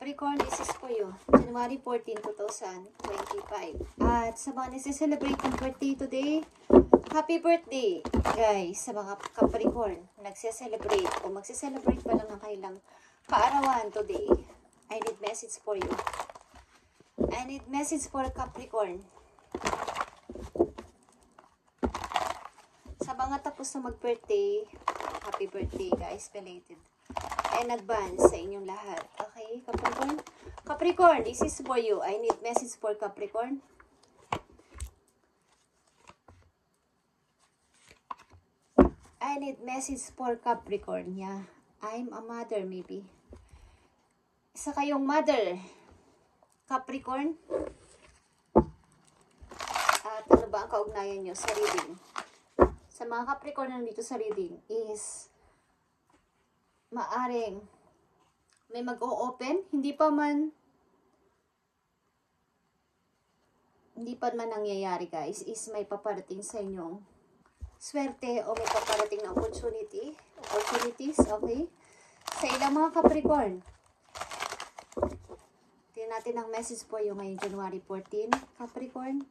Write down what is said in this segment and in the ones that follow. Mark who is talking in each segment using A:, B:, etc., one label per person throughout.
A: Capricorn, this is for you. January 14, 2025. At sa mga nagse-celebrate ng birthday today, happy birthday, guys, sa mga Capricorn. Nagse-celebrate o magse-celebrate pa lang ng kailang kaarawan today. I need message for you. I need message for Capricorn. Sa mga tapos na mag-birthday, happy birthday, guys, belated. In advance sa inyong lahat. Okay, Capricorn? Capricorn, this is for you. I need message for Capricorn. I need message for Capricorn. Yeah. I'm a mother, maybe. Isa kayong mother. Capricorn. At ano ba ang kaugnayan nyo sa reading? Sa mga Capricorn na nandito sa reading is maaring may mag-o-open, hindi pa man nangyayari, guys, is may paparating sa inyong swerte o may paparating na opportunities, okay? Sa ilang mga Capricorn. Tingnan natin ang message po yung ngayong January 14, Capricorn.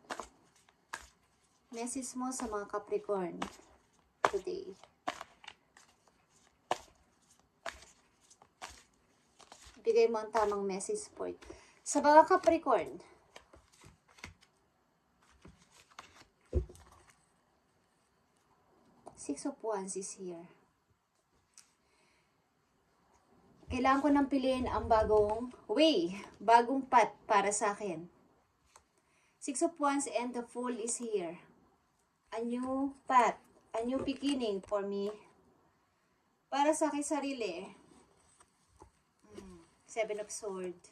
A: Message mo sa mga Capricorn today. Bigay mo ang tamang message po. Sa mga Capricorn, Six of Wands is here. Kailangan ko nang piliin ang bagong way, bagong path para sa akin. Six of Wands and the Fool is here. A new path, a new beginning for me. Para sa aking sarili. Seven of Swords.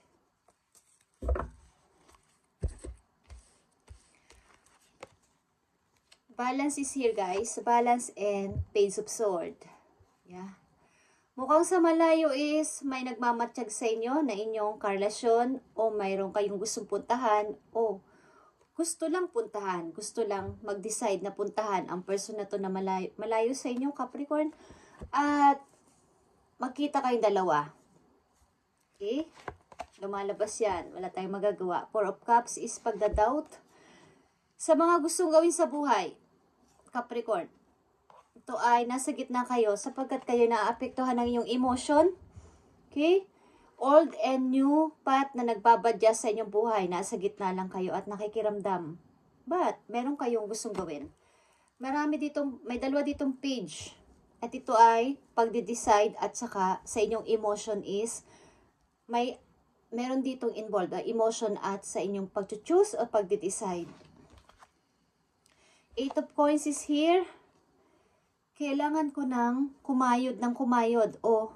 A: Balance is here, guys. Balance and Page of Swords. Yeah. Mukhang sa malayo is may nagmamatsyag sa inyo na inyong karelasyon o mayroon kayong gustong puntahan o gusto lang puntahan. Gusto lang mag-decide na puntahan ang person na to na malayo sa inyo, Capricorn. At magkita kayong dalawa. Okay? Lumalabas yan. Wala tayong magagawa. Four of Cups is pagdadoubt. Sa mga gustong gawin sa buhay, Capricorn, ito ay nasa gitna kayo sapagkat kayo naaapektuhan ng inyong emotion. Okay? Old and new path na nagbabadya sa inyong buhay. Nasa gitna lang kayo at nakikiramdam. But, meron kayong gustong gawin. May dalawa ditong page. At ito ay pagde-decide at saka sa inyong emotion is meron ditong involved, emotion at sa inyong pag-choose o pag-decide. Eight of Coins is here. Kailangan ko ng kumayod o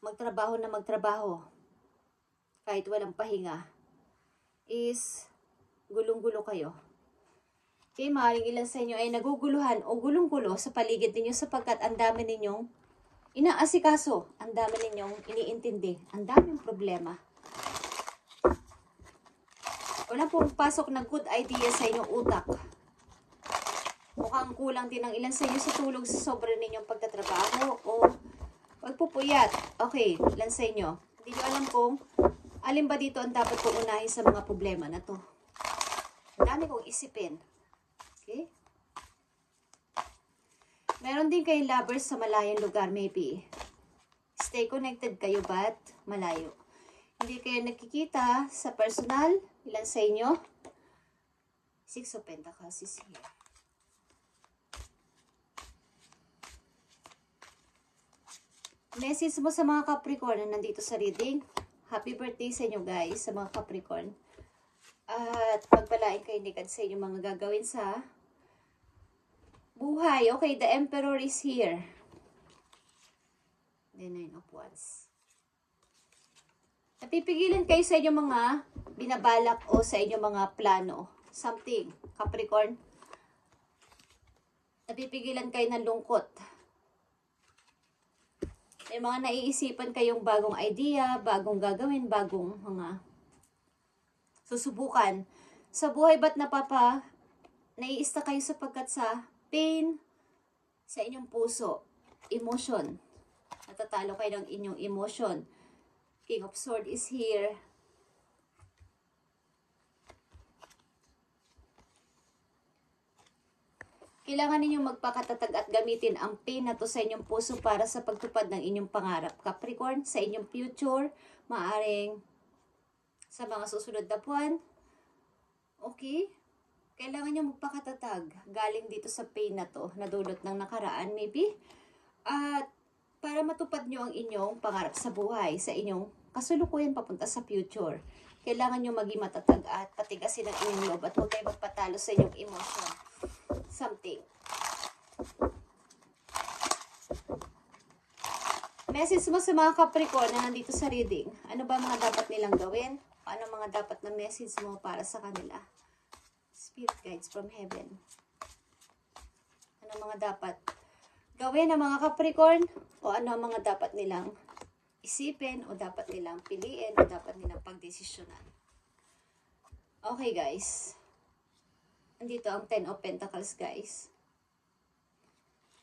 A: magtrabaho na magtrabaho. Kahit walang pahinga. Is gulong-gulo kayo. Okay, maaaring ilan sa inyo ay naguguluhan o gulong-gulo sa paligid ninyo sapagkat ang dami ninyong inaasikaso, ang dami ninyong iniintindi, ang daming problema. Wala pong pasok na good idea sa inyong utak. Mukhang kulang din ang ilan sa inyo sa tulog sa sobra ninyong pagtatrabaho o pagpupuyat. Okay, ilan sa inyo. Hindi nyo alam kung alin ba dito ang dapat kong unahin sa mga problema na to. Ang dami kong isipin. Okay? Meron din kayong lovers sa malayong lugar, maybe. Stay connected kayo, but malayo. Hindi kayo nakikita sa personal. Ilan sa inyo? Six of Pentacles is here. Message mo sa mga Capricorn na nandito sa reading. Happy birthday sa inyo, guys, sa mga Capricorn. At pagpalain kayo ni God sa inyong mga gagawin sa buhay. Okay, the Emperor is here. The Nine of Wands. Napipigilan kayo sa inyong mga binabalak o sa inyong mga plano. Something, Capricorn. Napipigilan kayo ng lungkot. May mga naiisipan kayong bagong idea, bagong gagawin, bagong mga susubukan. Sa buhay ba't naiista kayo sapagkat sa pain sa inyong puso, emotion. Natatalo kayo ng inyong emotion. King of Swords is here. Kailangan ninyong magpakatatag at gamitin ang pain na to sa inyong puso para sa pagtupad ng inyong pangarap. Capricorn, sa inyong future, maaring sa mga susunod na buwan. Okay? Kailangan nyo magpakatatag galing dito sa pain na to, na dulot ng nakaraan maybe. At para matupad nyo ang inyong pangarap sa buhay, sa inyong kasulukuyan papunta sa future. Kailangan nyo maging matatag at patigasin ang inyong loob at huwag kayo magpatalo sa inyong emotion. Something. Message mo sa mga Capricorn na nandito sa reading. Ano ba mga dapat nilang gawin? Ano mga dapat na message mo para sa kanila? Spirit guides from heaven. Ano mga dapat gawin ng mga Capricorn? O ano ang mga dapat nilang isipin? O dapat nilang piliin? O dapat nilang pagdesisyonan? Okay guys. Andito ang 10 of Pentacles, guys.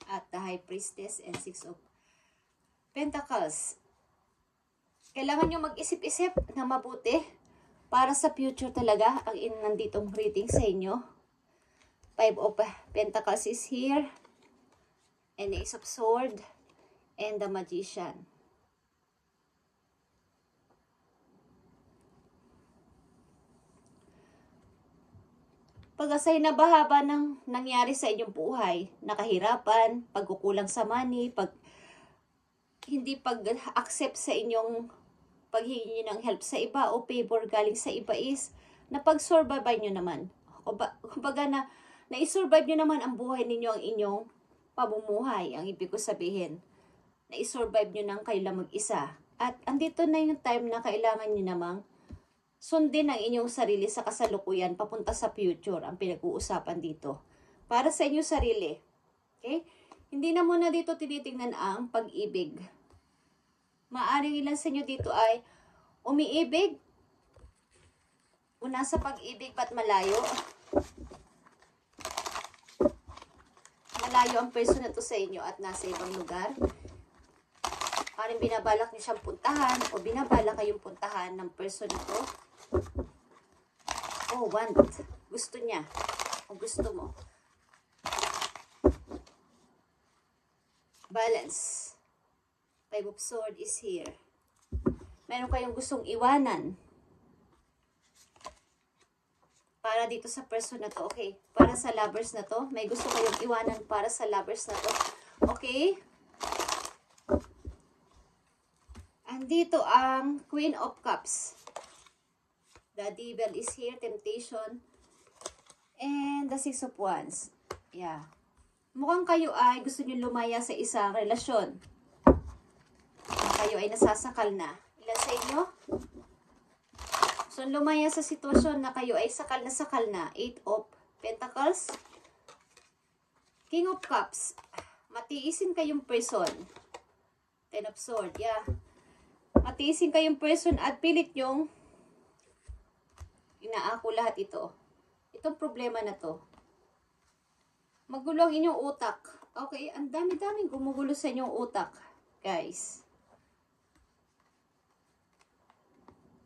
A: At the High Priestess and 6 of Pentacles. Kailangan nyo mag-isip-isip na mabuti para sa future talaga ang nanditong reading sa inyo. 5 of Pentacles is here. And Ace of Swords. And the Magician. Pag-asay na bahaba ng nangyari sa inyong buhay, nakahirapan, pagkukulang sa money, hindi pag-accept sa inyong paghingi ng help sa iba o favor galing sa iba is napag-survive nyo naman. Kumbaga na-survive nyo naman ang buhay ninyo, ang inyong pamumuhay, ang ibig ko sabihin. Na-survive nyo nang kayo lang mag-isa. At andito na yung time na kailangan nyo namang sundin ang inyong sarili sa kasalukuyan papunta sa future ang pinag-uusapan dito. Para sa inyong sarili. Okay? Hindi na muna dito tinitingnan ang pag-ibig. Maaring ilan sa inyo dito ay umiibig. Una sa pag-ibig ba't malayo? Malayo ang person na to sa inyo at nasa ibang lugar. Maaring binabalak niyo siyang puntahan o binabalak kayong puntahan ng person na to. Oh, want. Gusto niya. O gusto mo. Balance. 5 of Swords is here. Meron kayong gustong iwanan. Para dito sa person na to. Okay. Para sa lovers na to. May gusto kayong iwanan para sa lovers na to. Okay. Andito ang Queen of Cups. The Devil is here, temptation. And the 6 of Wands. Yeah. Mukhang kayo ay gusto nyo lumaya sa isang relasyon. Kayo ay nasasakal na. Ilan sa inyo? So, lumaya sa sitwasyon na kayo ay sakal na. 8 of Pentacles. King of Cups. Matiisin kayong person. 10 of Swords. Yeah. Matiisin kayong person at pilit nyong inaako lahat ito. Itong problema na to. Magulo ang inyong utak. Okay, ang dami-daming gumugulo sa inyong utak, guys.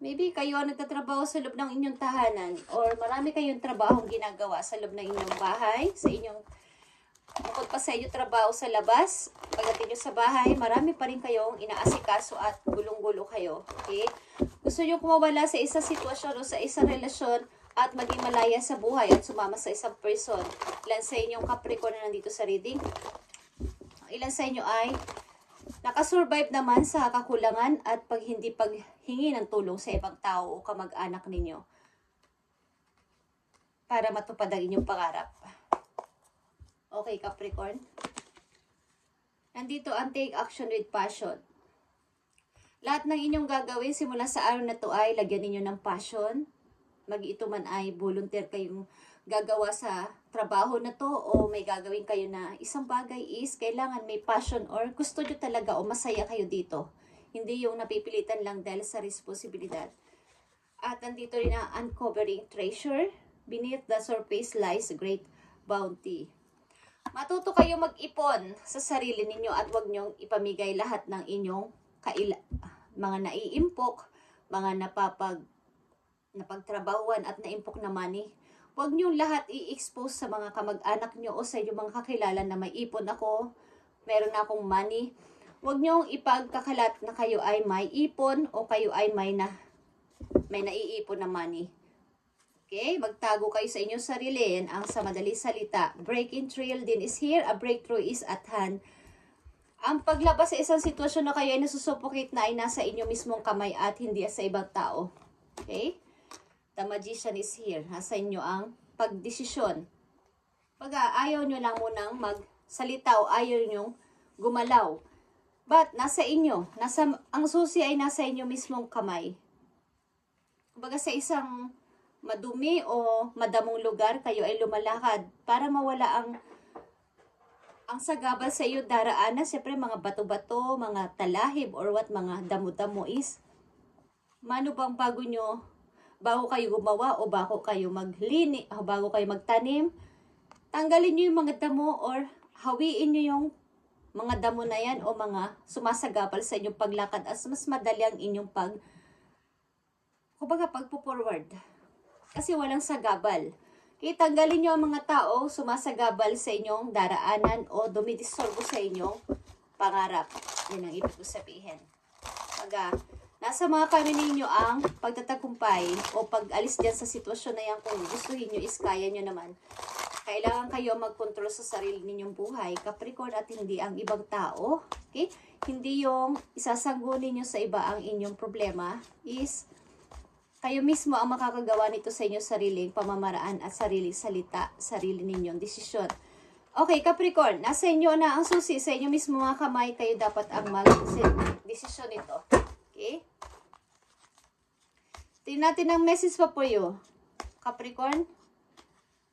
A: Maybe kayo ang nagtatrabaho sa loob ng inyong tahanan or marami kayong trabahong ginagawa sa loob ng inyong bahay, sa inyong bukod pa sa inyong trabaho sa labas, pagdating nyo sa bahay, marami pa rin kayong inaasikaso at gulong-gulo kayo. Okay? Gusto nyo kumawala sa isang sitwasyon o sa isang relasyon at maging malaya sa buhay at sumama sa isang person. Ilan sa inyong Capricorn na nandito sa reading? Ilan sa inyo ay nakasurvive naman sa kakulangan at hindi paghingi ng tulong sa ibang tao o kamag-anak ninyo para matupad ang inyong pangarap. Okay, Capricorn. Nandito ang take action with passion. Lahat ng inyong gagawin simula sa araw na to ay lagyan ninyo ng passion. Ito man ay volunteer kayong gagawa sa trabaho na to o may gagawin kayo na isang bagay is kailangan may passion or gusto nyo talaga o masaya kayo dito. Hindi yung napipilitan lang dahil sa responsibilidad. At nandito rin ang uncovering treasure. Beneath the surface lies great bounty. Matuto kayo mag-ipon sa sarili ninyo at huwag nyong ipamigay lahat ng inyong mga naiimpok, mga napagtrabahuan at naimpok na money. Huwag niyong lahat i-expose sa mga kamag-anak niyo o sa inyong mga kakilala na may ipon ako, meron akong money. Huwag niyong ipagkakalat na kayo ay may ipon o kayo ay may naiipon na money. Okay? Magtago kayo sa inyong sarili. Yan ang sa madaling salita. Breaking trail din is here. A breakthrough is at hand. Ang paglabas sa isang sitwasyon na kayo ay nasusuffocate na ay nasa inyo mismong kamay at hindi sa ibang tao. Okay? The magician is here. Nasa inyo ang pagdesisyon. Pag ayaw nyo lang munang magsalita o ayaw nyo gumalaw. But nasa inyo. Ang susi ay nasa inyo mismong kamay. Kumbaga sa isang madumi o madamong lugar, kayo ay lumalakad para mawala ang sagabal sa iyo daraanan. Siyempre mga bato-bato, mga talahib or what, mga damo-damo is mano bang bago kayo gumawa o bago kayo maglini o bago kayo magtanim, tanggalin nyo yung mga damo or hawiin nyo yung mga damo na yan o mga sumasagabal sa inyong paglakad as mas madali ang inyong pagpo-forward. Kasi walang sagabal. Kaya tanggalin nyo ang mga tao sumasagabal sa inyong daraanan o dumidisorbo sa inyong pangarap. Yan ang ibig ko sabihin. Pag nasa mga kami ninyo ang pagtatagumpay o pag-alis dyan sa sitwasyon na yan, kung gustuhin nyo is kaya nyo naman. Kailangan kayo mag-control sa sarili ninyong buhay, Capricorn, at hindi ang ibang tao. Okay? Hindi yung isasangguni nyo sa iba ang inyong problema is kayo mismo ang makakagawa nito sa inyong sariling pamamaraan at sariling salita, sarili ninyong desisyon. Okay, Capricorn, nasa inyo na ang susi, sa inyo mismo mga kamay, kayo dapat ang mag-desisyon nito. Okay? Tingnan natin ang message pa po you, Capricorn.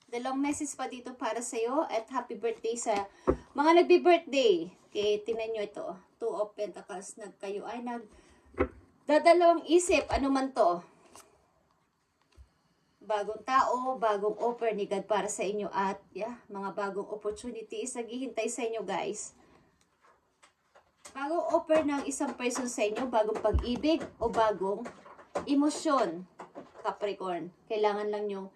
A: Dalawang message pa dito para sa iyo at happy birthday sa mga nagbi-birthday. Okay, tingnan nyo ito. Two of Pentacles, kayo ay dadalawang isip, ano man to. Bagong tao, bagong offer ni God para sa inyo at mga bagong opportunities naghihintay sa inyo, guys. Bagong offer ng isang person sa inyo, bagong pag-ibig o bagong emosyon, Capricorn. Kailangan lang nyo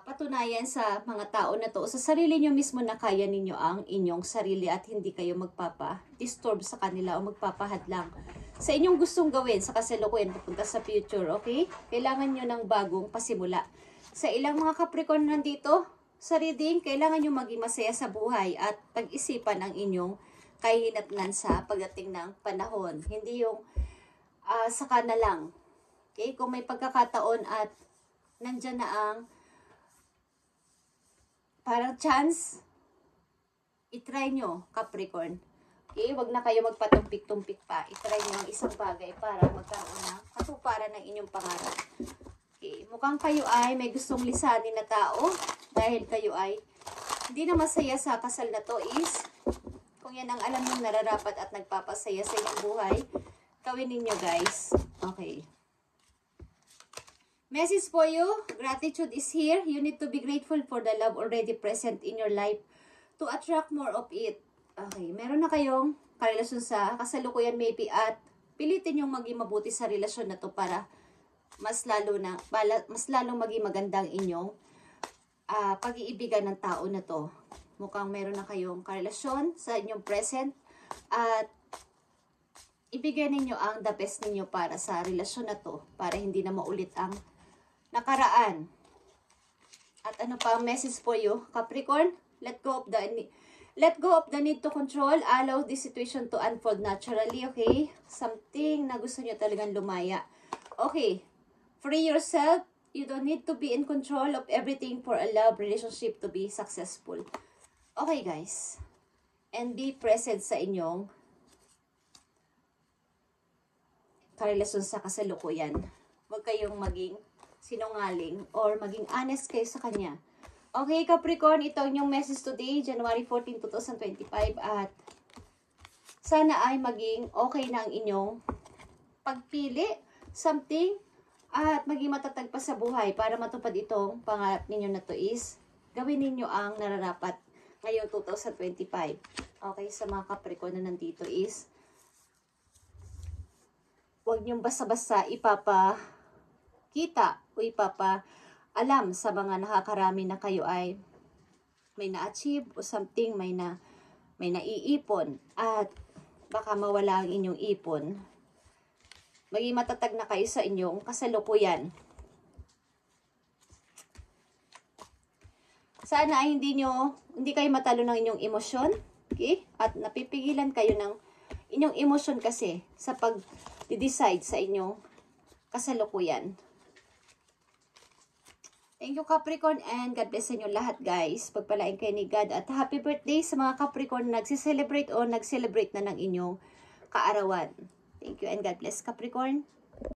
A: patunayan sa mga tao na to, sa sarili nyo mismo na kaya ninyo ang inyong sarili at hindi kayo magpapa-disturb sa kanila o magpapahadlang sa inyong gustong gawin sa kasalukuyan papunta sa future, okay? Kailangan nyo ng bagong pasimula. Sa ilang mga Capricorn nandito, sa reading, kailangan nyo maging masaya sa buhay at pag-isipan ang inyong kahihinatnan sa pagdating ng panahon. Hindi yung saka na lang. Okay? Kung may pagkakataon at nandyan na ang parang chance, itry nyo, Capricorn. Okay, wag na kayo magpatumpik-tumpik pa. I-try nyo ang isang bagay para magkaroon ng katuparan ng inyong pangarap. Okay, mukhang kayo ay may gustong lisanin na tao dahil kayo ay hindi na masaya sa kasal na to is kung yan ang alam nyo nararapat at nagpapasaya sa inyong buhay, gawin ninyo, guys. Okay. Message for you, gratitude is here. You need to be grateful for the love already present in your life to attract more of it. Okay, meron na kayong karelasyon sa kasalukuyan maybe at pilitin yung maging mabuti sa relasyon na to para mas lalong maging magandang inyong pag-iibigan ng tao na to. Mukhang meron na kayong karelasyon sa inyong present at ibigay ninyo ang the best ninyo para sa relasyon na to para hindi na maulit ang nakaraan. At ano pa ang message for you, Capricorn? Let go of the need to control. Allow this situation to unfold naturally, okay? Something na gusto nyo talagang lumaya. Okay. Free yourself. You don't need to be in control of everything for a love relationship to be successful. Okay, guys. And be present sa inyong karelasyon sa kasalukuyan. Huwag kayong maging sinungaling or maging honest kayo sa kanya. Okay, Capricorn, ito ang inyong message today, January 14, 2025. At sana ay maging okay na ang inyong pagpili, something, at maging matatag pa sa buhay para matupad itong pangarap ninyo na to is gawin ninyo ang nararapat ngayong 2025. Okay, sa mga Capricorn na nandito is huwag niyong basta-basta ipapakita o ipapaalam sa mga nakakarami na kayo ay may na-achieve o something, may naiipon at baka mawala ang inyong ipon. Maging matatag na kayo sa inyong kasalukuyan. Sana ay hindi kayo matalo ng inyong emosyon, okay? At napipigilan kayo ng inyong emosyon kasi sa pag-decide sa inyong kasalukuyan. Thank you, Capricorn, and God bless sa inyo lahat, guys. Pagpalain kayo ni God at happy birthday sa mga Capricorn na nagsi-celebrate o nag-celebrate na ng inyong kaarawan. Thank you and God bless, Capricorn.